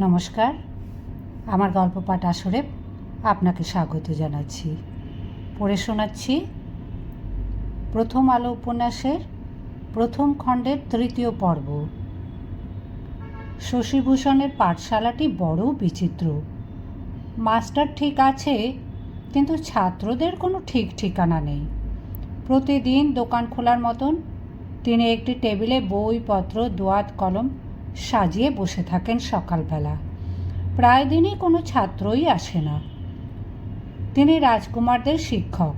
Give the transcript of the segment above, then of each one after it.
নমস্কার, আমার গল্প পাঠ আসরে আপনাকে স্বাগত জানাচ্ছি। পড়ে শোনাচ্ছি প্রথম আলো উপন্যাসের প্রথম খণ্ডের তৃতীয় পর্ব। শশীভূষণের পাঠশালাটি বড় বিচিত্র। মাস্টার ঠিক আছে, কিন্তু ছাত্রদের কোনো ঠিক ঠিকানা নেই। প্রতিদিন দোকান খোলার মতন তিনি একটি টেবিলে বইপত্র, দোয়াত, কলম সাজিয়ে বসে থাকেন সকালবেলা। প্রায় দিনই কোনো ছাত্রই আসে না। তিনি রাজকুমারদের শিক্ষক।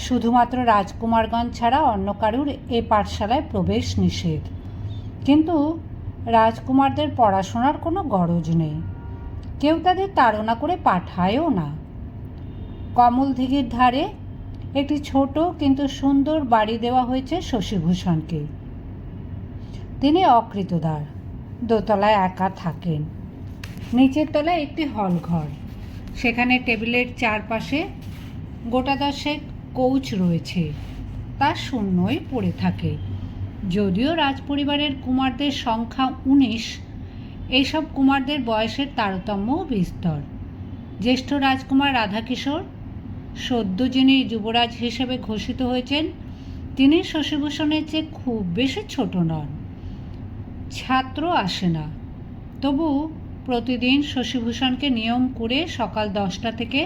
শুধুমাত্র রাজকুমারগণ ছাড়া অন্য কারুর এ পাঠশালায় প্রবেশ নিষেধ। কিন্তু রাজকুমারদের পড়াশোনার কোনো গরজ নেই। কেউ তাদের তাড়না করে পাঠায়ও না। কমলদিঘির ধারে একটি ছোট কিন্তু সুন্দর বাড়ি দেওয়া হয়েছে শশীভূষণকে। তিনি অকৃতদার, দোতলায় একা থাকেন। নিচের তলায় একটি হল ঘর, সেখানে টেবিলের চারপাশে গোটা দশেক কৌচ রয়েছে, তা শূন্যই পড়ে থাকে। যদিও রাজপরিবারের কুমারদের সংখ্যা 19, এইসব কুমারদের বয়সের তারতম্যও বিস্তর। জ্যেষ্ঠ রাজকুমার রাধাকিশোর, সদ্য যিনি যুবরাজ হিসেবে ঘোষিত হয়েছেন, তিনি শশীভূষণের চেয়ে খুব বেশি ছোট নন। ছাত্র আসে না, তবু প্রতিদিন শশীভূষণকে নিয়ম করে সকাল 10টা থেকে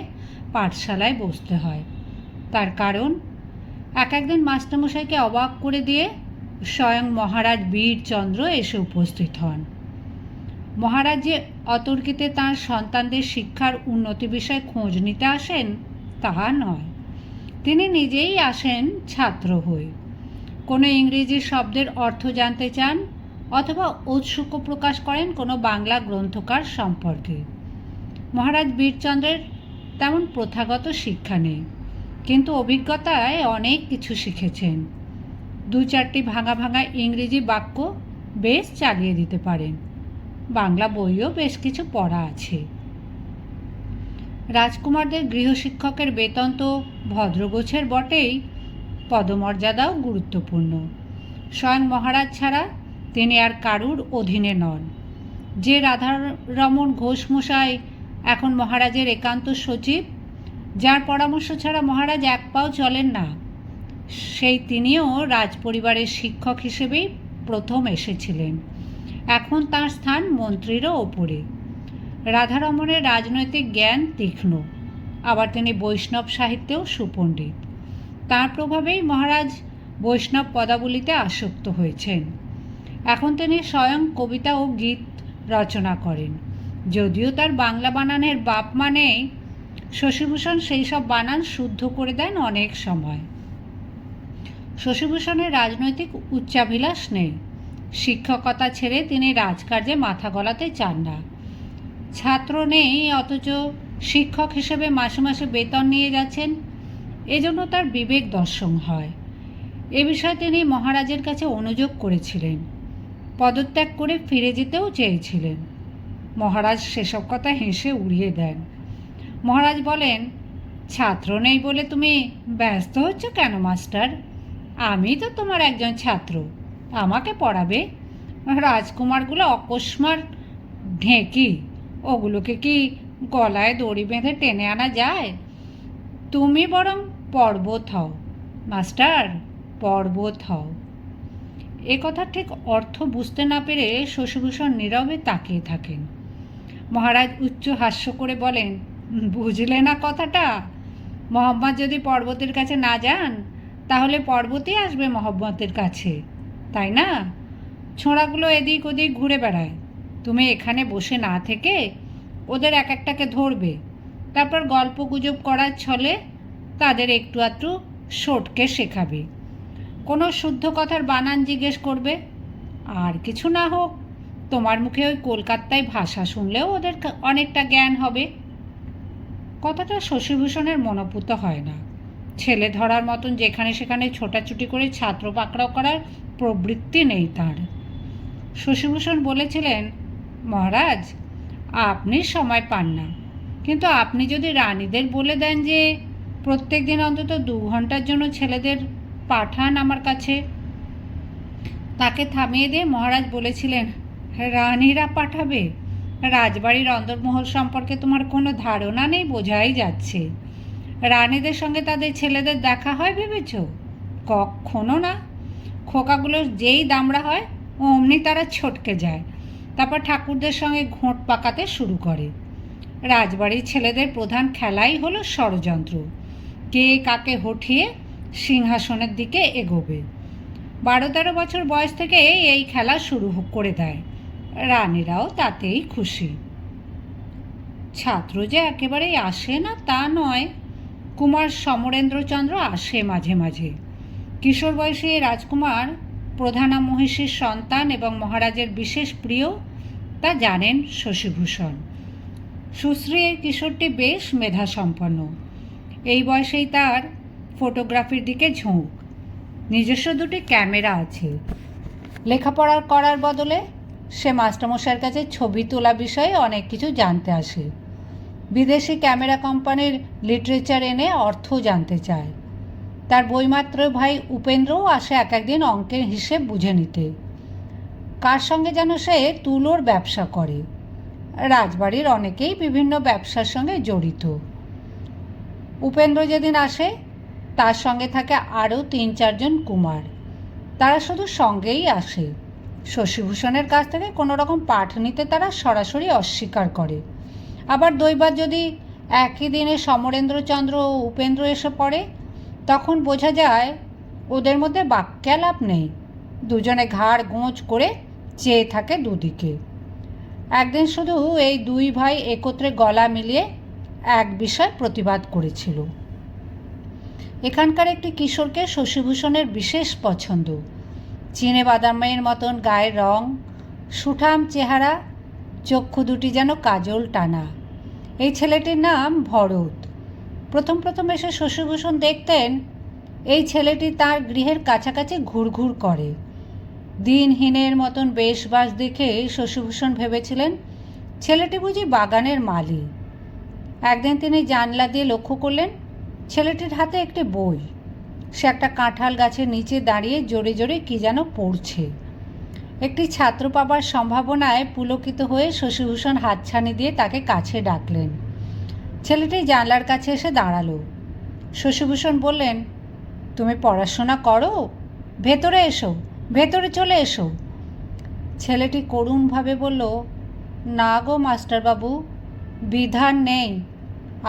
পাঠশালায় বসতে হয়। তার কারণ, একদিন মাস্টারমশাইকে অবাক করে দিয়ে স্বয়ং মহারাজ বীরচন্দ্র এসে উপস্থিত হন। মহারাজ যে অতর্কিতে তাঁর সন্তানদের শিক্ষার উন্নতি বিষয়ে খোঁজ নিতে আসেন তা নয়, তিনি নিজেই আসেন ছাত্র হয়ে। কোনো ইংরেজি শব্দের অর্থ জানতে চান অথবা ঔৎসুক্য প্রকাশ করেন কোনো বাংলা গ্রন্থকার সম্পর্কে। মহারাজ বীরচন্দ্রের তেমন প্রথাগত শিক্ষা নেই, কিন্তু অভিজ্ঞতায় অনেক কিছু শিখেছেন। 2-4টি ভাঙা ভাঙা ইংরেজি বাক্য বেশ চালিয়ে দিতে পারেন। বাংলা বইও বেশ কিছু পড়া আছে। রাজকুমারদের গৃহশিক্ষকের বেতন তো ভদ্রগোছের বটেই, পদমর্যাদাও গুরুত্বপূর্ণ। স্বয়ং মহারাজ ছাড়া তিনি আর কারুর অধীনে নন। যে রাধারমণ ঘোষমশাই এখন মহারাজের একান্ত সচিব, যার পরামর্শ ছাড়া মহারাজ এক পাও চলেন না, সেই তিনিও রাজপরিবারের শিক্ষক হিসেবেই প্রথম এসেছিলেন। এখন তার স্থান মন্ত্রীরও ওপরে। রাধারমণের রাজনৈতিক জ্ঞান তীক্ষ্ণ, আবার তিনি বৈষ্ণব সাহিত্যেও সুপণ্ডিত। তাঁর প্রভাবেই মহারাজ বৈষ্ণব পদাবলিতে আসক্ত হয়েছেন। এখন তিনি স্বয়ং কবিতা ও গীত রচনা করেন। যদিও তার বাংলা বানানের বাপ মানেই, শশীভূষণ সেই সব বানান শুদ্ধ করে দেন অনেক সময়। শশীভূষণের রাজনৈতিক উচ্চাভিলাষ নেই। শিক্ষকতা ছেড়ে তিনি রাজকার্যে মাথা গলাতে চান না। ছাত্র নেই, অথচ শিক্ষক হিসেবে মাসে মাসে বেতন নিয়ে যাচ্ছেন, এজন্য তার বিবেক দর্শন হয়। এ বিষয়ে তিনি মহারাজের কাছে অনুযোগ করেছিলেন। পদত্যাগ করে ফিরে যেতেও চেয়েছিলেন। মহারাজ সেসব কথা হেসে উড়িয়ে দেন। মহারাজ বলেন, ছাত্র নেই বলে তুমি ব্যস্ত হচ্ছ কেন মাস্টার? আমি তো তোমার একজন ছাত্র, আমাকে পড়াবে। রাজকুমারগুলো অকস্মাৎ ঢেঁকি, ওগুলোকে কি গলায় দড়ি বেঁধে টেনে আনা যায়? তুমি বরং পর্বত হও মাস্টার, পর্বত হও। এ কথা ঠিক অর্থ বুঝতে না পেরে শশীভূষণ নীরবে তাকিয়ে থাকেন। মহারাজ উচ্চ হাস্য করে বলেন, বুঝলে না কথাটা? মোহাম্মদ যদি পর্বতের কাছে না যান, তাহলে পর্বতই আসবে মোহাম্মদের কাছে, তাই না? ছোঁড়াগুলো এদিক ওদিক ঘুরে বেড়ায়, তুমি এখানে বসে না থেকে ওদের এক একটাকে ধরবে, তারপর গল্প গুজব করার ছলে তাদের একটু আধটু সটকে শেখাবে। কোনো শুদ্ধ কথার বানান জিজ্ঞেস করবে, আর কিছু না হোক তোমার মুখে ওই কলকাতায় ভাষা শুনলেও ওদের অনেকটা জ্ঞান হবে। কথাটা শশীভূষণের মনোপুত হয় না। ছেলে ধরার মতন যেখানে সেখানে ছোটাছুটি করে ছাত্র পাকড়াও করার প্রবৃত্তি নেই তার। শশীভূষণ বলেছিলেন, মহারাজ আপনি সময় পান না, কিন্তু আপনি যদি রানীদের বলে দেন যে প্রত্যেক দিন অন্তত 2 ঘন্টার জন্য ছেলেদের পাঠান আমার কাছে। তাকে থামিয়ে দিয়ে মহারাজ বলেছিলেন, রানীরা পাঠাবে? রাজবাড়ির অন্দরমহল সম্পর্কে তোমার কোনো ধারণা নেই, বোঝাই যাচ্ছে। রানীদের সঙ্গে তাদের ছেলেদের দেখা হয় ভেবেছ? কখনো না। খোকাগুলো যেই দামড়া হয় অমনি তারা ছটকে যায়, তারপর ঠাকুরদের সঙ্গে ঘোঁট পাকাতে শুরু করে। রাজবাড়ির ছেলেদের প্রধান খেলাই হলো ষড়যন্ত্র, কে কাকে হঠিয়ে সিংহাসনের দিকে এগোবে। 12-13 বছর বয়স থেকে এই খেলা শুরু করে দেয়। রানীরাও তাতেই খুশি। ছাত্র যে একেবারেই আসে না তা নয়, কুমার সমরেন্দ্রচন্দ্র আসে মাঝে মাঝে। কিশোর বয়সী রাজকুমার প্রধানা মহিষীর সন্তান এবং মহারাজের বিশেষ প্রিয়, তা জানেন শশীভূষণ। সুশ্রী এই কিশোরটি বেশ মেধাসম্পন্ন। এই বয়সেই তার ফটোগ্রাফির দিকে ঝোঁক। নিজস্ব 2টি ক্যামেরা আছে। লেখাপড়া করার বদলে সে মাস্টারমশাইয়ের কাছে ছবি তোলা বিষয়ে অনেক কিছু জানতে আসে। বিদেশি ক্যামেরা কোম্পানির লিটারেচার এনে অর্থ জানতে চায়। তার বইমাত্র ভাই উপেন্দ্রও আসে এক একদিন অঙ্কের হিসেব বুঝে নিতে। কার সঙ্গে যেন সে তুলোর ব্যবসা করে। রাজবাড়ির অনেকেই বিভিন্ন ব্যবসার সঙ্গে জড়িত। উপেন্দ্র যেদিন আসে তার সঙ্গে থাকে আরও 3-4 জন কুমার। তারা শুধু সঙ্গেই আসে। শশীভূষণের কাছ থেকে কোনো রকম পাঠ নিতে তারা সরাসরি অস্বীকার করে। আবার দৈবাৎ যদি একই দিনে সমরেন্দ্রচন্দ্র ও উপেন্দ্র এসে পড়ে, তখন বোঝা যায় ওদের মধ্যে বাক্যালাপ নেই। দুজনে ঘাড় গোঁজ করে চেয়ে থাকে দুদিকে। একদিন শুধু এই 2 ভাই একত্রে গলা মিলিয়ে এক বিষয় প্রতিবাদ করেছিল। এখানকার একটি কিশোরকে শশীভূষণের বিশেষ পছন্দ। চিনে বাদামের মতন গায়ের রং, সুঠাম চেহারা, চক্ষু দুটি যেন কাজল টানা। এই ছেলেটির নাম ভরত। প্রথম এসে শশীভূষণ দেখতেন এই ছেলেটি তার গৃহের কাছাকাছি ঘুরঘুর করে। দিনহীনের মতন বেশবাস দেখে শশীভূষণ ভেবেছিলেন ছেলেটি বুঝি বাগানের মালি। একদিন তিনি জানলা দিয়ে লক্ষ্য করলেন ছেলেটির হাতে একটি বই। সে একটা কাঁঠাল গাছের নিচে দাঁড়িয়ে জোরে জোরে কী যেন পড়ছে। একটি ছাত্র পাবার সম্ভাবনায় পুলকিত হয়ে শশীভূষণ হাতছানি দিয়ে তাকে কাছে ডাকলেন। ছেলেটি জানলার কাছে এসে দাঁড়ালো। শশীভূষণ বললেন, তুমি পড়াশোনা করো? ভেতরে এসো, ভেতরে চলে এসো। ছেলেটি করুণভাবে বলল, না গো মাস্টারবাবু, বিধান নেই,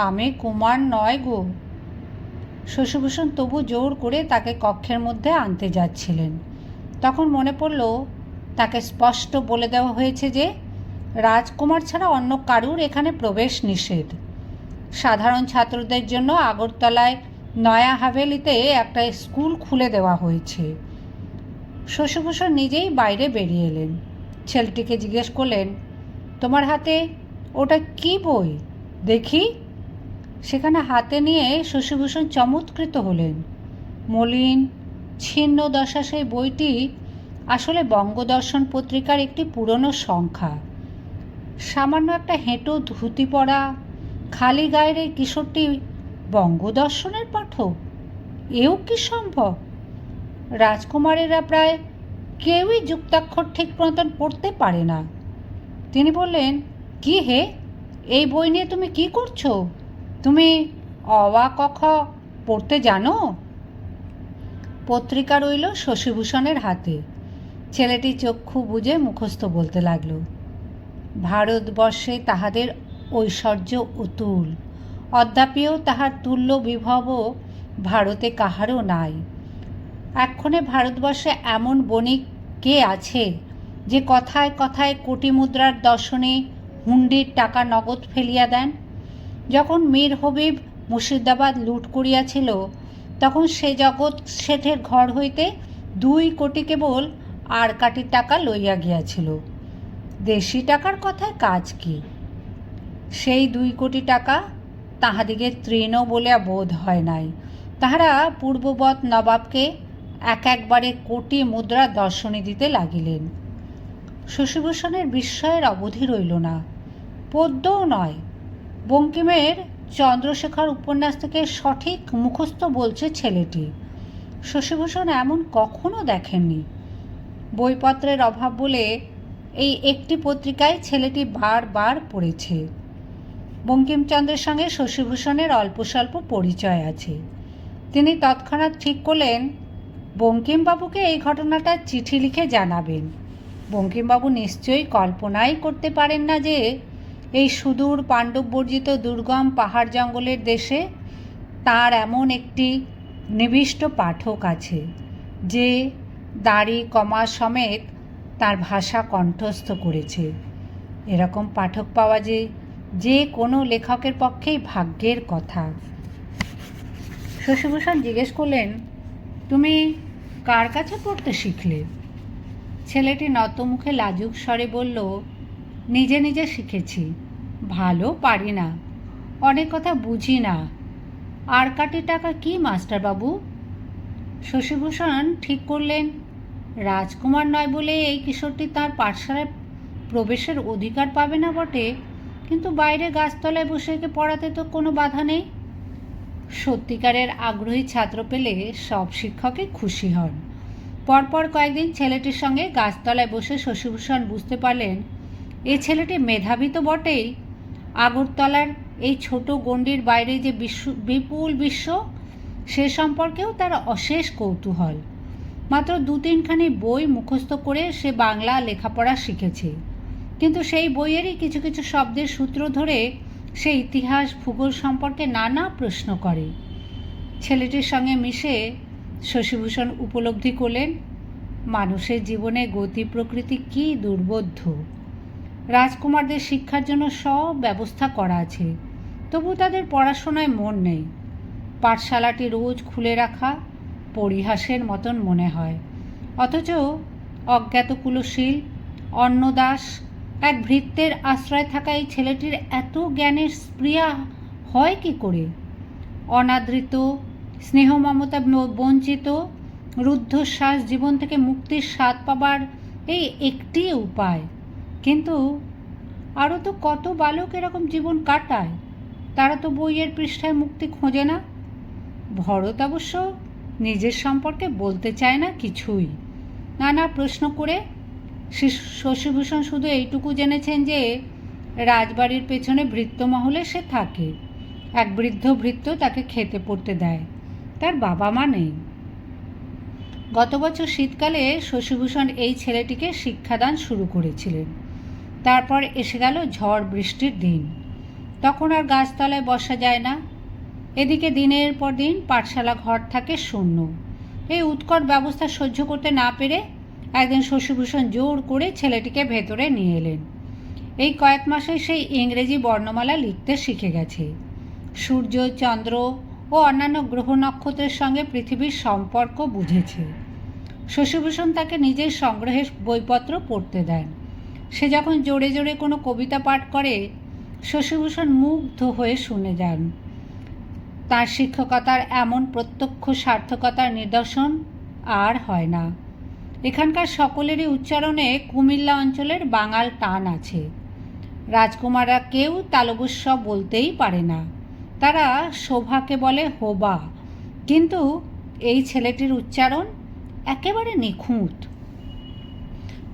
আমি কুমার নয় গো। শশীভূষণ তবু জোর করে তাকে কক্ষের মধ্যে আনতে যাচ্ছিলেন। তখন মনে পড়ল তাকে স্পষ্ট বলে দেওয়া হয়েছে যে রাজকুমার ছাড়া অন্য কারুর এখানে প্রবেশ নিষেধ। সাধারণ ছাত্রদের জন্য আগরতলায় নয়া হাভেলিতে একটা স্কুল খুলে দেওয়া হয়েছে। শশীভূষণ নিজেই বাইরে বেরিয়ে এলেন। ছেলেটিকে জিজ্ঞেস করলেন, তোমার হাতে ওটা কি বই দেখি? সেখানে হাতে নিয়ে শশীভূষণ চমৎকৃত হলেন। মলিন ছিন্ন দশা সেই বইটি আসলে বঙ্গদর্শন পত্রিকার একটি পুরনো সংখ্যা। সামান্য একটা হেঁটো ধুতি পরা খালি গায়ের এই কিশোরটি বঙ্গদর্শনের পাঠক? এও কি সম্ভব? রাজকুমারেরা প্রায় কেউই যুক্তাক্ষর ঠিক মতন পড়তে পারে না। তিনি বললেন, কি হে, এই বই নিয়ে তুমি কি করছো? তুমি অ আ ক খ পড়তে জানো? পত্রিকা রইল শশীভূষণের হাতে। ছেলেটি চক্ষু বুজে মুখস্থ বলতে লাগল, ভারতবর্ষে তাহাদের ঐশ্বর্য অতুল, অদ্যাপিও তাহার তুল্য বিভব ভারতে কাহারও নাই। এক্ষণে ভারতবর্ষে এমন বণিক কে আছে যে কথায় কথায় কোটি মুদ্রার দর্শনে হুন্ডির টাকা নগদ ফেলিয়া দেন? যখন মীর হবিব মুর্শিদাবাদ লুট করিয়াছিল, তখন সে জগৎ শেঠের ঘর হইতে 2 কোটি কেবল আরকাটির টাকা লইয়া গিয়াছিল। দেশি টাকার কথায় কাজ কি? সেই 2 কোটি টাকা তাহাদিগের তৃণ বলিয়া বোধ হয় নাই। তাহারা পূর্ববৎ নবাবকে একবারে কোটি মুদ্রা দর্শনী দিতে লাগিলেন। শশীভূষণের বিস্ময়ের অবধি রইল না। পদ্যও নয়, বঙ্কিমের চন্দ্রশেখর উপন্যাস থেকে সঠিক মুখস্থ বলছে ছেলেটি। শশীভূষণ এমন কখনো দেখেননি। বইপত্রের অভাব বলে এই একটি পত্রিকায় ছেলেটি বারবার পড়েছে। বঙ্কিমচন্দ্রের সঙ্গে শশীভূষণের অল্প স্বল্প পরিচয় আছে। তিনি তৎক্ষণাৎ ঠিক করলেন বঙ্কিমবাবুকে এই ঘটনাটা চিঠি লিখে জানাবেন। বঙ্কিমবাবু নিশ্চয়ই কল্পনাই করতে পারেন না যে এই সুদূর পাণ্ডববর্জিত দুর্গম পাহাড় জঙ্গলের দেশে তার এমন একটি নিবিষ্ট পাঠক আছে যে দাড়ি কমা সমেত তার ভাষা কণ্ঠস্থ করেছে। এরকম পাঠক পাওয়া যে কোনো লেখকের পক্ষেই ভাগ্যের কথা। শশীভূষণ জিজ্ঞেস করলেন, তুমি কার কাছে পড়তে শিখলে? ছেলেটি নতমুখে লাজুক স্বরে বলল, নিজে নিজে শিখেছি, ভালো পারি না, অনেক কথা বুঝি না। আর কাটি টাকা কি মাস্টারবাবু? শশীভূষণ ঠিক করলেন রাজকুমার নয় বলে এই কিশোরটি তার পাঠশালায় প্রবেশের অধিকার পাবে না বটে, কিন্তু বাইরে গাছতলায় বসে একে পড়াতে তো কোনো বাধা নেই। সত্যিকারের আগ্রহী ছাত্র পেলে সব শিক্ষকই খুশি হন। পরপর কয়েকদিন ছেলেটির সঙ্গে গাছতলায় বসে শশীভূষণ বুঝতে পারলেন এই ছেলেটি মেধাবী তো বটেই, আগরতলার এই ছোট গণ্ডির বাইরে যে বিপুল বিশ্ব সে সম্পর্কেও তার অশেষ কৌতূহল। মাত্র 2-3খানি বই মুখস্থ করে সে বাংলা লেখাপড়া শিখেছে, কিন্তু সেই বইয়েরই কিছু কিছু শব্দের সূত্র ধরে সে ইতিহাস ভূগোল সম্পর্কে নানা প্রশ্ন করে। ছেলেটির সঙ্গে মিশে শশীভূষণ উপলব্ধি করলেন মানুষের জীবনে গতি প্রকৃতি কী দুর্বোধ্য। রাজকুমারদের শিক্ষার জন্য সব ব্যবস্থা করা আছে, তবু তাদের পড়াশোনায় মন নেই। পাঠশালাটি রোজ খুলে রাখা পরিহাসের মতন মনে হয়, অথচ অজ্ঞাত কুলশীল অন্নদাস এক ভৃত্যের আশ্রয় থাকা এই ছেলেটির এত জ্ঞানের স্পৃহা হয় কি করে? অনাদৃত স্নেহ মমতা বঞ্চিত রুদ্ধশ্বাস জীবন থেকে মুক্তির স্বাদ পাবার এই একটি উপায়। কিন্তু আরও তো কত বালক এরকম জীবন কাটায়, তারা তো বইয়ের পৃষ্ঠায় মুক্তি খোঁজে না। ভরত অবশ্য নিজের সম্পর্কে বলতে চায় না কিছুই, নানা প্রশ্ন করে। শশীভূষণ শুধু এইটুকু জেনেছেন যে রাজবাড়ির পেছনে ভৃত্যমহলে সে থাকে, এক বৃদ্ধ ভৃত্য তাকে খেতে পড়তে দেয়, তার বাবা মা নেই। গত বছর শীতকালে শশীভূষণ এই ছেলেটিকে শিক্ষাদান শুরু করেছিলেন। তারপর এসে গেল ঝড় বৃষ্টির দিন, তখন আর গাছতলায় বসা যায় না। এদিকে দিনের পর দিন পাঠশালা ঘর থাকে শূন্য। এই উৎকট ব্যবস্থা সহ্য করতে না পেরে একদিন শশীভূষণ জোর করে ছেলেটিকে ভেতরে নিয়ে এলেন। এই কয়েক মাসে সেই ইংরেজি বর্ণমালা লিখতে শিখে গেছে, সূর্য চন্দ্র ও অন্যান্য গ্রহ নক্ষত্রের সঙ্গে পৃথিবীর সম্পর্ক বুঝেছে। শশীভূষণ তাকে নিজের সংগ্রহের বইপত্র পড়তে দেন। সে যখন জোরে জোরে কোনো কবিতা পাঠ করে শশীভূষণ মুগ্ধ হয়ে শুনে যান। তার শিক্ষকতার এমন প্রত্যক্ষ সার্থকতার নিদর্শন আর হয় না। এখানকার সকলেরই উচ্চারণে কুমিল্লা অঞ্চলের বাঙাল টান আছে। রাজকুমাররা কেউ তালবস্য বলতেই পারে না, তারা শোভাকে বলে হোবা, কিন্তু এই ছেলেটির উচ্চারণ একেবারে নিখুঁত।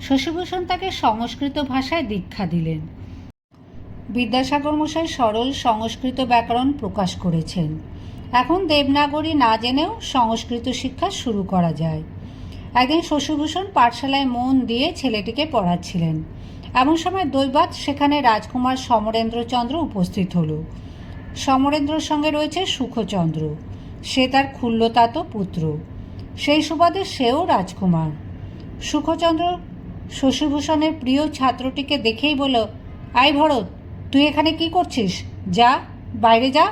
শশীভূষণ তাকে সংস্কৃত ভাষায় দীক্ষা দিলেন। বিদ্যাসাগর মশাই সরল সংস্কৃত ব্যাকরণ প্রকাশ করেছেন। এখন দেবনাগরী না জেনেও সংস্কৃত শিক্ষা শুরু করা যায়। একদিন শশীভূষণ পাঠশালায় মন দিয়ে ছেলেটিকে পড়াচ্ছিলেন। এমন সময় দৈবাৎ সেখানে রাজকুমার সমরেন্দ্রচন্দ্র উপস্থিত হল। সমরেন্দ্রর সঙ্গে রয়েছে সুখচন্দ্র, সে তার ক্ষুল্লতাত পুত্র, সেই সুবাদে সেও রাজকুমার। সুখচন্দ্র শশীভূষণের প্রিয় ছাত্রটিকে দেখেই বলল, আই ভরত, তুই এখানে কি করছিস? যা, বাইরে যা।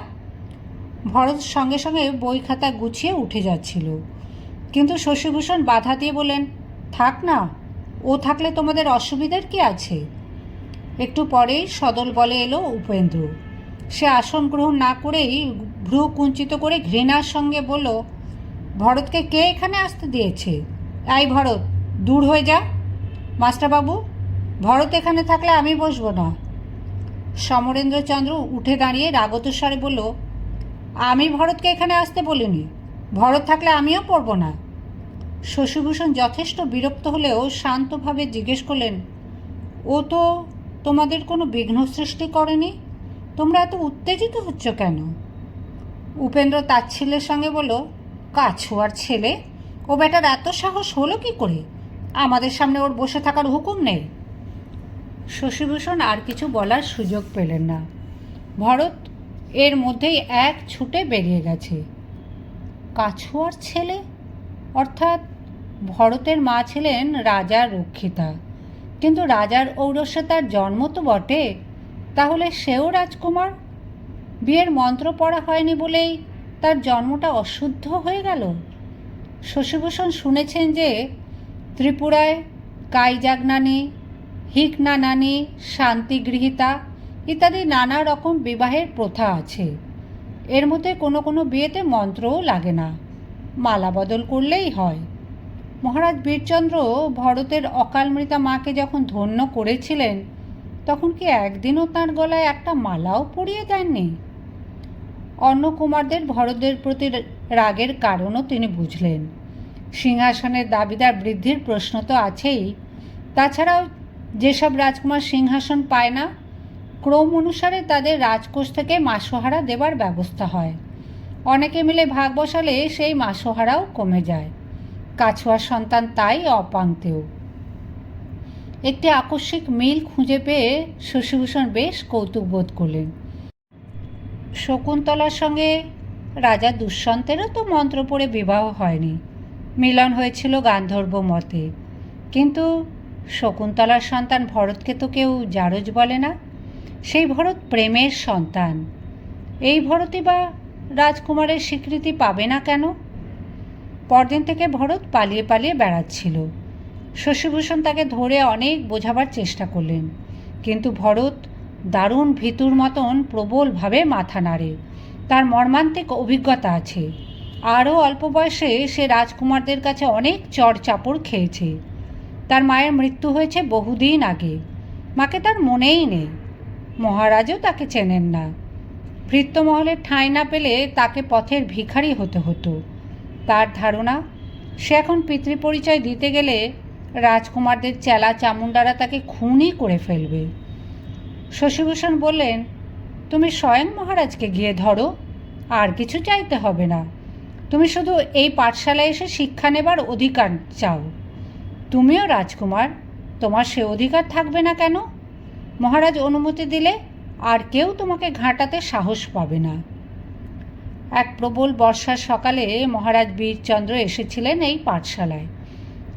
ভরত সঙ্গে সঙ্গে বই খাতা গুছিয়ে উঠে যাচ্ছিল, কিন্তু শশীভূষণ বাধা দিয়ে বললেন, থাক না, ও থাকলে তোমাদের অসুবিধার কি আছে? একটু পরেই সদল বলে এলো উপেন্দ্র। সে আসন গ্রহণ না করেই ভ্রু কুঞ্চিত করে ঘৃণার সঙ্গে বলল, ভরতকে কে এখানে আসতে দিয়েছে? আই ভরত, দূর হয়ে যা। মাস্টারবাবু, ভরত এখানে থাকলে আমি বসবো না। সমরেন্দ্রচন্দ্র উঠে দাঁড়িয়ে রাগত স্বরে বলল, আমি ভরতকে এখানে আসতে বলিনি, ভরত থাকলে আমিও পড়ব না। শশীভূষণ যথেষ্ট বিরক্ত হলেও শান্তভাবে জিজ্ঞেস করলেন, ও তো তোমাদের কোনো বিঘ্ন সৃষ্টি করেনি, তোমরা এত উত্তেজিত হচ্ছ কেন? উপেন্দ্র তাচ্ছিল্যের সঙ্গে বলল, কাছুয়ার ছেলে, ও বেটার এত সাহস হলো কি করে? আমাদের সামনে ওর বসে থাকার হুকুম নেই। শশীভূষণ আর কিছু বলার সুযোগ পেলেন না। ভরত এর মধ্যেই এক ছুটে বেরিয়ে গেছে। কাছুয়ার ছেলে অর্থাৎ ভরতের মা ছিলেন রাজার রক্ষিতা, কিন্তু রাজার ঔরসে তার জন্ম তো বটে, তাহলে সেও রাজকুমার? বিয়ের মন্ত্র পড়া হয়নি বলেই তার জন্মটা অশুদ্ধ হয়ে গেল? শশীভূষণ শুনেছেন যে ত্রিপুরায় কাইজাগনানি, হিকনানানি, শান্তিগৃহীতা ইত্যাদি নানা রকম বিবাহের প্রথা আছে। এর মধ্যে কোনো কোনো বিয়েতে মন্ত্রও লাগে না, মালা বদল করলেই হয়। মহারাজ বীরচন্দ্র ভরতের অকালমৃতা মাকে যখন ধন্য করেছিলেন, তখন কি একদিনও তাঁর গলায় একটা মালাও পরিয়ে দেননি? অন্য কুমারদের ভরতের প্রতি রাগের কারণও তিনি বুঝলেন। সিংহাসনের দাবিদার বৃদ্ধির প্রশ্ন তো আছেই। তাছাড়াও যেসব রাজকুমার সিংহাসন পায় না, ক্রম অনুসারে তাদের রাজকোষ থেকে মাসোহারা দেবার ব্যবস্থা হয়। অনেকে মিলে ভাগ বসালে সেই মাসোহারাও কমে যায়। কাছুয়ার সন্তান তাই অপাঙ্ক্তেয়। একটি আকস্মিক মিল খুঁজে পেয়ে শশীভূষণ বেশ কৌতুক বোধ করলেন। শকুন্তলার সঙ্গে রাজা দুষ্যন্তেরও তো মন্ত্র পড়ে বিবাহ হয়নি, মিলন হয়েছিল গান্ধর্ব মতে। কিন্তু শকুন্তলার সন্তান ভরতকে তো কেউ জারজ বলে না। সেই ভরত প্রেমের সন্তান। এই ভরতই বা রাজকুমারের স্বীকৃতি পাবে না কেন? পরদিন থেকে ভরত পালিয়ে পালিয়ে বেড়াচ্ছিল। শশীভূষণ তাকে ধরে অনেক বোঝাবার চেষ্টা করলেন, কিন্তু ভরত দারুণ ভীতুর মতন প্রবলভাবে মাথা নাড়ে। তার মর্মান্তিক অভিজ্ঞতা আছে। আরও অল্প বয়সে সে রাজকুমারদের কাছে অনেক চড় চাপড় খেয়েছে। তার মায়ের মৃত্যু হয়েছে বহুদিন আগে, মাকে তার মনেই নেই। মহারাজও তাকে চেনেন না। ভৃত্যমহলের ঠাঁই না পেলে তাকে পথের ভিখারি হতে হতো। তার ধারণা, সে এখন পিতৃপরিচয় দিতে গেলে রাজকুমারদের চেলা চামুন্ডারা তাকে খুনই করে ফেলবে। শশীভূষণ বললেন, তুমি স্বয়ং মহারাজকে গিয়ে ধরো, আর কিছু চাইতে হবে না। তুমি শুধু এই পাঠশালায় এসে শিক্ষা নেবার অধিকার চাও। তুমিও রাজকুমার, তোমার সে অধিকার থাকবে না কেন? মহারাজ অনুমতি দিলে আর কেউ তোমাকে ঘাঁটাতে সাহস পাবে না। এক প্রবল বর্ষার সকালে মহারাজ বীরচন্দ্র এসেছিলেন এই পাঠশালায়।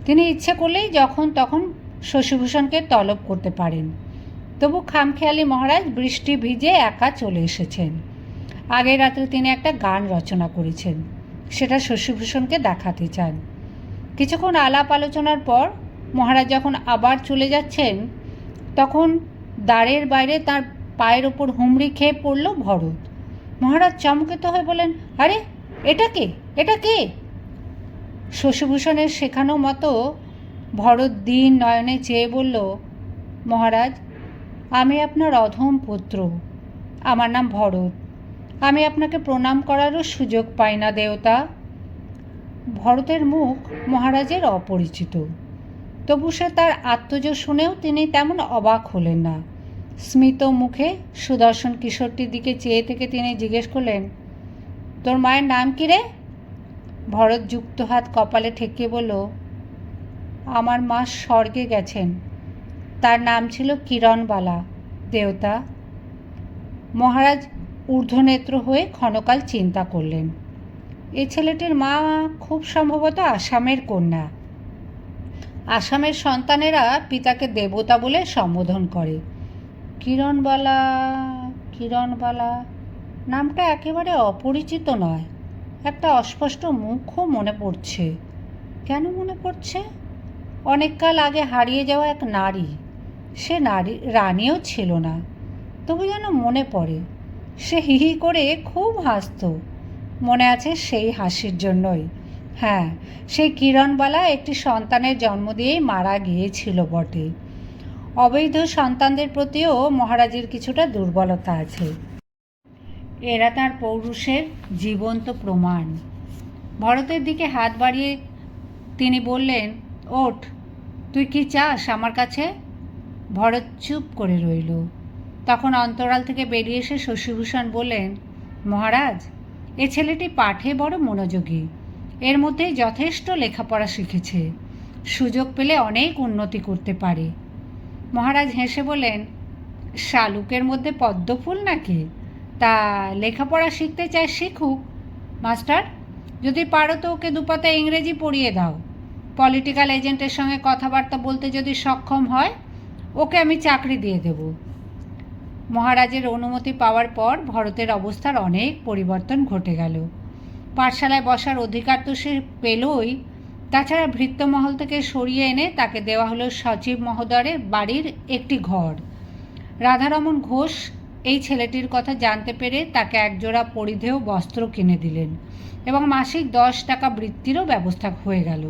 তিনি ইচ্ছে করলেই যখন তখন শশীভূষণকে তলব করতে পারেন। তবু খামখেয়ালি মহারাজ বৃষ্টি ভিজে একা চলে এসেছেন। আগের রাত্রে তিনি একটা গান রচনা করেছেন, সেটা শশীভূষণকে দেখাতে চান। কিছুক্ষণ আলাপ আলোচনার পর মহারাজ যখন আবার চলে যাচ্ছেন, তখন দ্বারের বাইরে তার পায়ের ওপর হুমড়ি খেয়ে পড়ল ভরত। মহারাজ চমকিত হয়ে বলেন, আরে এটা কে, এটা কে? শশীভূষণের শেখানো মতো ভরত দীন নয়নে চেয়ে বলল, মহারাজ, আমি আপনার অধম পুত্র, আমার নাম ভরত। আমি আপনাকে প্রণাম করারও সুযোগ পাই না দেবতা। ভরতের মুখ মহারাজের অপরিচিত, তবু সে তার আত্মজ শুনেও তিনি তেমন অবাক হলেন না। স্মিত মুখে সুদর্শন কিশোরটির দিকে চেয়ে থেকে তিনি জিজ্ঞেস করলেন, তোর মায়ের নাম কী রে? ভরত যুক্ত হাত কপালে ঠেকিয়ে বলল, আমার মা স্বর্গে গেছেন, তার নাম ছিল কিরণবালা দেবতা। মহারাজ ঊর্ধ্বনেত্র হয়ে ক্ষণকাল চিন্তা করলেন। এই ছেলেটির মা খুব সম্ভবত আসামের কন্যা। আসামের সন্তানেরা পিতাকে দেবতা বলে সম্বোধন করে। কিরণবালা, কিরণবালা নামটা একেবারে অপরিচিত নয়। একটা অস্পষ্ট মুখও মনে পড়ছে। কেন মনে পড়ছে? অনেককাল আগে হারিয়ে যাওয়া এক নারী, সে নারী রানীও ছিল না, তবু যেন মনে পড়ে। সে হি হি করে খুব হাসত, মনে আছে সেই হাসির জন্যই। হ্যাঁ, সেই কিরণবালা একটি সন্তানের জন্ম দিয়েই মারা গিয়েছিল বটে। অবৈধ সন্তানদের প্রতিও মহারাজের কিছুটা দুর্বলতা আছে। এরা তার পৌরুষের জীবন্ত প্রমাণ। ভরতের দিকে হাত বাড়িয়ে তিনি বললেন, ওঠ, তুই কি চাস আমার কাছে? ভরত চুপ করে রইল। তখন অন্তরাল থেকে বেরিয়ে এসে শশীভূষণ বললেন, মহারাজ, এ ছেলেটি পাঠে বড় মনোযোগী, এর মধ্যেই যথেষ্ট লেখাপড়া শিখেছে, সুযোগ পেলে অনেক উন্নতি করতে পারে। মহারাজ হেসে বললেন, শালুকের মধ্যে পদ্মফুল নাকি? তা লেখাপড়া শিখতে চায়, শিখুক। মাস্টার, যদি পারো তো ওকে দুপাতা ইংরেজি পড়িয়ে দাও। পলিটিক্যাল এজেন্টের সঙ্গে কথাবার্তা বলতে যদি সক্ষম হয়, ওকে আমি চাকরি দিয়ে দেব। মহারাজের অনুমতি পাওয়ার পর ভরতের অবস্থার অনেক পরিবর্তন ঘটে গেল। পাঠশালায় বসার অধিকার তো সে পেলই, তাছাড়া ভৃত্যমহল থেকে সরিয়ে এনে তাকে দেওয়া হলো সচিব মহোদয়ের বাড়ির একটি ঘর। রাধারমণ ঘোষ এই ছেলেটির কথা জানতে পেরে তাকে একজোড়া পরিধেয় বস্ত্র কিনে দিলেন এবং মাসিক 10 টাকা বৃত্তিরও ব্যবস্থা হয়ে গেল।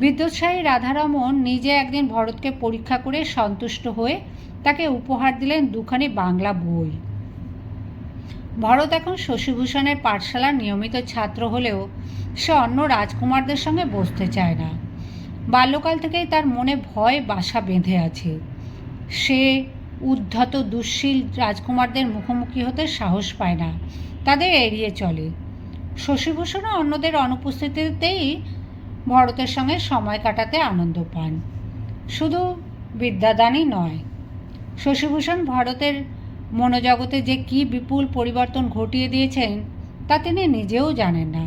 বিদ্যুৎসাহী রাধারমণ নিজে একদিন ভরতকে পরীক্ষা করে সন্তুষ্ট হয়ে তাকে উপহার দিলেন 2খানি বাংলা বই। ভরত এখন শশীভূষণের পাঠশালার নিয়মিত ছাত্র হলেও সে অন্য রাজকুমারদের সঙ্গে বসতে চায় না। বাল্যকাল থেকেই তার মনে ভয় বাসা বেঁধে আছে। সে উদ্ধত দুঃশীল রাজকুমারদের মুখোমুখি হতে সাহস পায় না, তাদের এড়িয়ে চলে। শশীভূষণও অন্যদের অনুপস্থিতিতেই ভরতের সঙ্গে সময় কাটাতে আনন্দ পান। শুধু বিদ্যাদানই নয়, শশীভূষণ ভরতের মনোজগতে যে কী বিপুল পরিবর্তন ঘটিয়ে দিয়েছেন তা তিনি নিজেও জানেন না।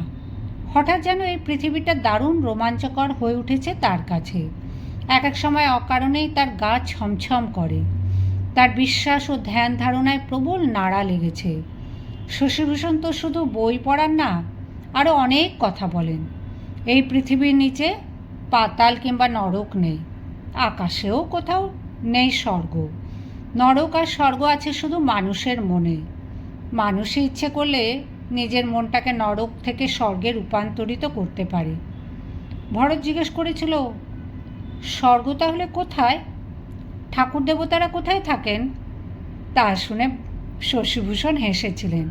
হঠাৎ যেন এই পৃথিবীটা দারুণ রোমাঞ্চকর হয়ে উঠেছে তার কাছে। এক এক সময় অকারণেই তার গা ছমছম করে। তার বিশ্বাস ও ধ্যান ধারণায় প্রবল নাড়া লেগেছে। শশীভূষণ তো শুধু বই পড়ান না, আরও অনেক কথা বলেন। এই পৃথিবীর নিচে পাতাল কিংবা নরক নেই, আকাশেও কোথাও নেই স্বর্গ। নরক আর স্বর্গ আছে শুধু মানুষের মনে। মানুষই ইচ্ছে করলে নিজের মনটাকে নরক থেকে স্বর্গে রূপান্তরিত করতে পারে। ভরত জিজ্ঞেস করেছিল, স্বর্গ তাহলে কোথায়? ঠাকুর দেবতারা কোথায় থাকেন? তা শুনে শশীভূষণ হেসেছিলেন।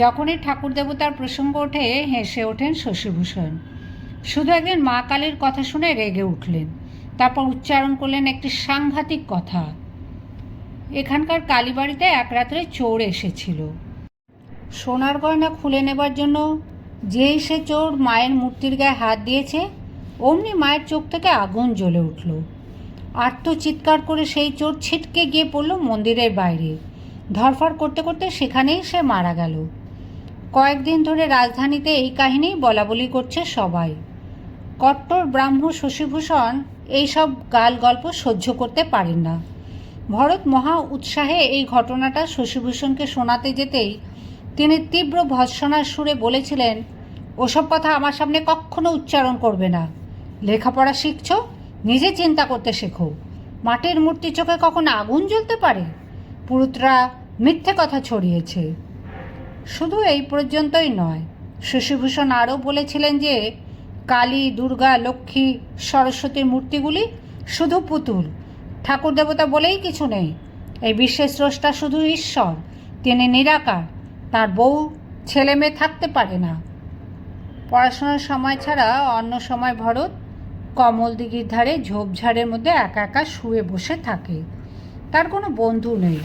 যখনই ঠাকুর দেবতার প্রসঙ্গ ওঠে হেসে ওঠেন শশীভূষণ। শুধু একদিন মা কালীর কথা শুনে রেগে উঠলেন, তারপর উচ্চারণ করলেন একটি সাংঘাতিক কথা। এখানকার কালীবাড়িতে এক রাত্রে চোর এসেছিল। সোনার গয়না খুলে নেবার জন্য যেই সে চোর মায়ের মূর্তির গায়ে হাত দিয়েছে, অমনি মায়ের চোখ থেকে আগুন জ্বলে উঠল। আর্ত চিৎকার করে সেই চোর ছিটকে গিয়ে পড়ল মন্দিরের বাইরে। ধরফর করতে করতে সেখানেই সে মারা গেল। কয়েকদিন ধরে রাজধানীতে এই কাহিনী বলা বলি করছে সবাই। কট্টর ব্রাহ্ম শশীভূষণ এইসব গাল গল্প সহ্য করতে পারেন না। ভরত মহা উৎসাহে এই ঘটনাটা শশীভূষণকে শোনাতে যেতেই তিনি তীব্র ভর্ৎসনার সুরে বলেছিলেন, ওসব কথা আমার সামনে কখনো উচ্চারণ করবে না। লেখাপড়া শিখছ, নিজে চিন্তা করতে শেখো। মাটির মূর্তি চোখে কখন আগুন জ্বলতে পারে? পুরুতরা মিথ্যে কথা ছড়িয়েছে। শুধু এই পর্যন্তই নয়, শশীভূষণ আরও বলেছিলেন যে কালী, দুর্গা, লক্ষ্মী, সরস্বতীর মূর্তিগুলি শুধু পুতুল, ঠাকুর দেবতা বলেই কিছু নেই। এই বিশ্বের স্রষ্টা শুধু ঈশ্বর, তিনি নিরাকার, তার বউ ছেলে মেয়ে থাকতে পারে না। পড়াশোনার সময় ছাড়া অন্য সময় ভরত কমল দিঘির ধারে ঝোপঝাড়ের মধ্যে একা একা শুয়ে বসে থাকে। তার কোনো বন্ধু নেই।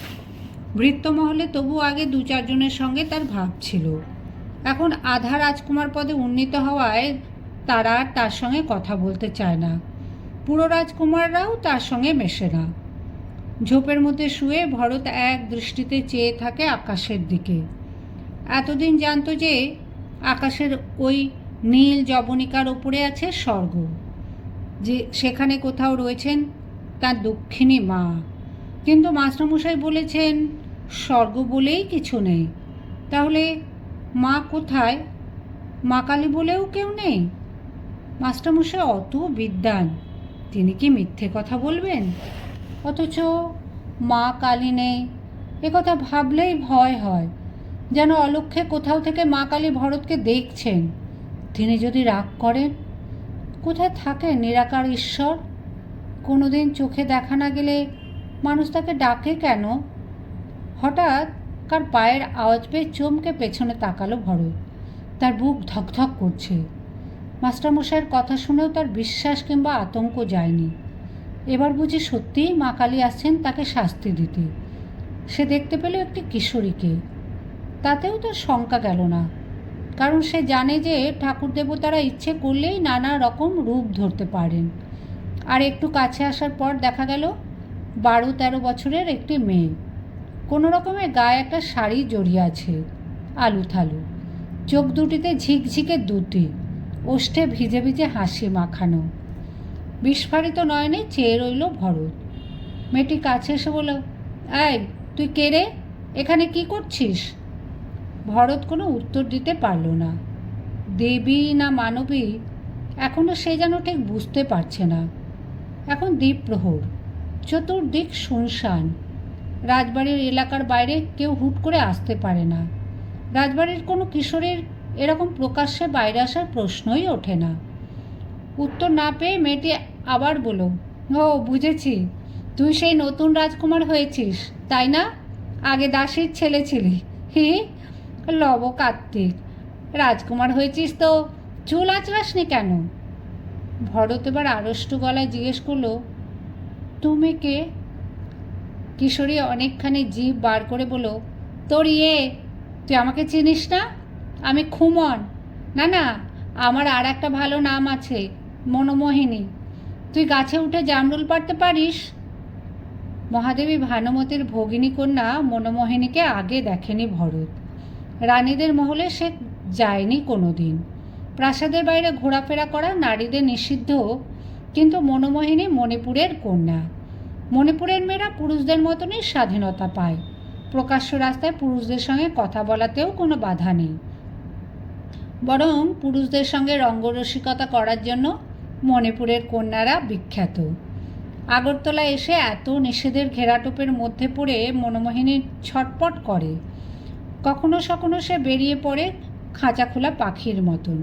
বৃত্তমহলে তবু আগে 2-4 জনের সঙ্গে তার ভাব ছিল। এখন আধা রাজকুমার পদে উন্নীত হওয়ায় তারা আর তার সঙ্গে কথা বলতে চায় না। পুরো রাজকুমাররাও তার সঙ্গে মেশে না। ঝোপের মধ্যে শুয়ে ভরত এক দৃষ্টিতে চেয়ে থাকে আকাশের দিকে। এতদিন জানত যে আকাশের ওই নীল জবনিকার ওপরে আছে স্বর্গ, যে সেখানে কোথাও রয়েছেন তার দক্ষিণী মা। কিন্তু মাস্টারমশাই বলেছেন স্বর্গ বলেই কিছু নেই। তাহলে মা কোথায়? মা কালী বলেও কেউ নেই? মাস্টারমশাই অত বিদ্বান, তিনি কি মিথ্যে কথা বলবেন? অথচ মা কালী নেই, একথা ভাবলেই ভয় হয়। যেন অলক্ষ্যে কোথাও থেকে মা কালী ভরতকে দেখছেন। তিনি যদি রাগ করেন? কোথায় থাকেন নিরাকার ঈশ্বর? কোনোদিন চোখে দেখা না গেলে মানুষ তাকে ডাকে কেন? হঠাৎ কার পায়ের আওয়াজ পেয়ে চমকে পেছনে তাকালো ভরত। তার বুক ধকধক করছে। মাস্টারমশাইয়ের কথা শুনেও তার বিশ্বাস কিংবা আতঙ্ক যায়নি। এবার বুঝি সত্যিই মা কালী আসছেন তাকে শাস্তি দিতে। সে দেখতে পেল একটি কিশোরীকে। তাতেও তার শঙ্কা গেল না, কারণ সে জানে যে ঠাকুর দেবতারা ইচ্ছে করলেই নানা রকম রূপ ধরতে পারেন। আর একটু কাছে আসার পর দেখা গেল 12-13 বছরের একটি মেয়ে। কোনো রকমে গায়ে একটা শাড়ি জড়িয়ে আছে, আলু থালু, চোখ দুটিতে ঝিকঝিকে দুটি, ওষ্ঠে ভিজে ভিজে হাসি মাখানো। বিস্ফারিত নয়নে চেয়ে রইল ভরত। মেয়েটি কাছে এসে বলল, এই তুই কে রে, এখানে কি করছিস? ভরত কোনো উত্তর দিতে পারল না। দেবী না মানবী এখনও সে যেন ঠিক বুঝতে পারছে না। এখন দ্বীপ্রহর, চতুর্দিক শুনশান। রাজবাড়ির এলাকার বাইরে কেউ হুট করে আসতে পারে না। রাজবাড়ির কোনো কিশোরের এরকম প্রকাশ্যে বাইরে আসার প্রশ্নই ওঠে না। উত্তর না পেয়ে মেয়েটি আবার বলল, ও বুঝেছি, তুই সেই নতুন রাজকুমার হয়েছিস তাই না? আগে দাসীর ছেলে ছিলি। হি, লব কার্তিক, রাজকুমার হয়েছিস তো চুল আঁচড়াসনি কেন? ভরত এবার আড়ষ্ট গলায় জিজ্ঞেস করলো, তুমি কে? কিশোরী অনেকখানি জিভ বার করে বলল, তোর তুই আমাকে চিনিস না? আমি খুমন। না না, আমার আর একটা ভালো নাম আছে, মনোমোহিনী। তুই গাছে উঠে জামরুল পাড়তে পারিস? মহাদেবী ভানুমতির ভগিনী কন্যা মনোমোহিনীকে আগে দেখেনি ভরত। রানীদের মহলে সে যায়নি কোনো দিন। প্রাসাদের বাইরে ঘোরাফেরা করা নারীদের নিষিদ্ধ, কিন্তু মনোমোহিনী মণিপুরের কন্যা। মণিপুরের মেয়েরা পুরুষদের মতনই স্বাধীনতা পায়। প্রকাশ্য রাস্তায় পুরুষদের সঙ্গে কথা বলাতেও কোনো বাধা নেই। বরং পুরুষদের সঙ্গে রঙ্গরসিকতা করার জন্য মণিপুরের কন্যারা বিখ্যাত। আগরতলায় এসে এত নিষেধের ঘেরাটোপের মধ্যে পড়ে মনোমোহিনী ছটপট করে। কখনো সখনো সে বেরিয়ে পড়ে খাঁচা খোলা পাখির মতন।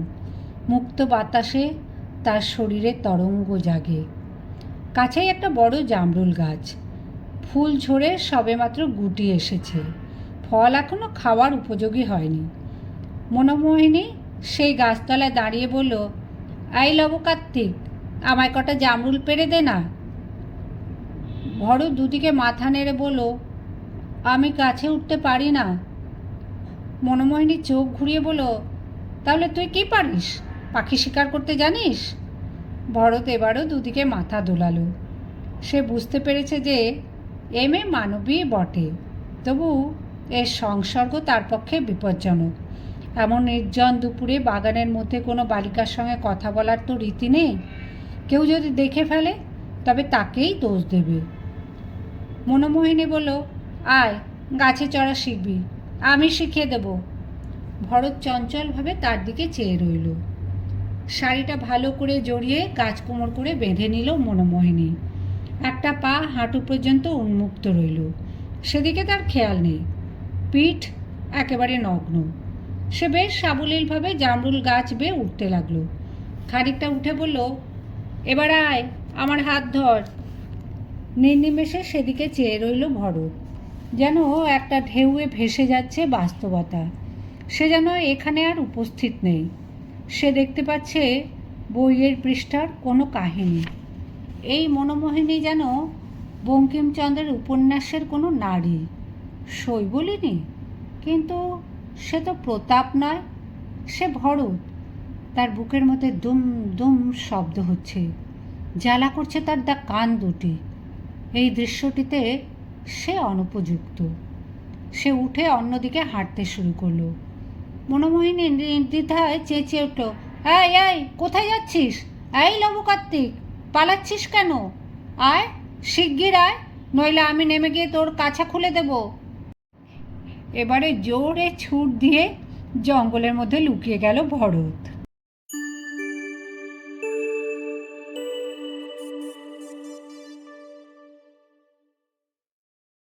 মুক্ত বাতাসে তার শরীরে তরঙ্গ জাগে। কাছেই একটা বড় জামরুল গাছ। ফুল ঝরে সবেমাত্র গুটি এসেছে, ফল এখনো খাওয়ার উপযোগী হয়নি। মনোমোহিনী সেই গাছতলায় দাঁড়িয়ে বলল, এই লব কার্তিক, আমায় কটা জামরুল পেড়ে দে না। ভরত দুদিকে মাথা নেড়ে বলল, আমি গাছে উঠতে পারি না। মনোমোহিনী চোখ ঘুরিয়ে বলল, তাহলে তুই কি পারিস? পাখি শিকার করতে জানিস? ভরত এবারও দুদিকে মাথা দোলালো। সে বুঝতে পেরেছে যে এ মেয়ে মানবী বটে, তবু এর সংসর্গ তার পক্ষে বিপজ্জনক। এমন নির্জন দুপুরে বাগানের মধ্যে কোনো বালিকার সঙ্গে কথা বলার তো রীতি নেই। কেউ যদি দেখে ফেলে তবে তাকেই দোষ দেবে। মনোমোহিনী বলল, আয়, গাছে চড়া শিখবি, আমি শিখিয়ে দেব। ভরত চঞ্চলভাবে তার দিকে চেয়ে রইল। শাড়িটা ভালো করে জড়িয়ে গাছ কোমর করে বেঁধে নিল মনোমোহিনী। একটা পা হাঁটু পর্যন্ত উন্মুক্ত রইল, সেদিকে তার খেয়াল নেই। পিঠ একেবারে নগ্ন। সে বেশ সাবলীলভাবে জামরুল গাছ বেয়ে উঠতে লাগলো। খানিকটা উঠে বলল, এবার আয়, আমার হাত ধর। নির্নিমেষে সেদিকে চেয়ে রইল ভরত, যেন একটা ঢেউয়ে ভেসে যাচ্ছে বাস্তবতা। সে যেন এখানে আর উপস্থিত নেই। সে দেখতে পাচ্ছে বইয়ের পৃষ্ঠার কোনো কাহিনী। এই মনোমোহিনী যেন বঙ্কিমচন্দ্রের উপন্যাসের কোনো নারী। সই বলিনি, কিন্তু সে তো প্রতাপ নয়, সে ভরত। তার বুকের মধ্যে দুম দুম শব্দ হচ্ছে, জ্বালা করছে তার কান দুটি। এই দৃশ্যটিতে সে অনুপযুক্ত। সে উঠে অন্যদিকে হাঁটতে শুরু করলো। মনোমোহিনী নির্দ্বিধায় চেঁচিয়ে উঠল, এই এই, কোথায় যাচ্ছিস? এই লব কার্তিক, পালাচ্ছিস কেন? আয়, শিগগির আয়, নইলে আমি নেমে গিয়ে তোর কাছা খুলে দেব। এবারে জোরে ছুট দিয়ে জঙ্গলের মধ্যে লুকিয়ে গেল ভরত।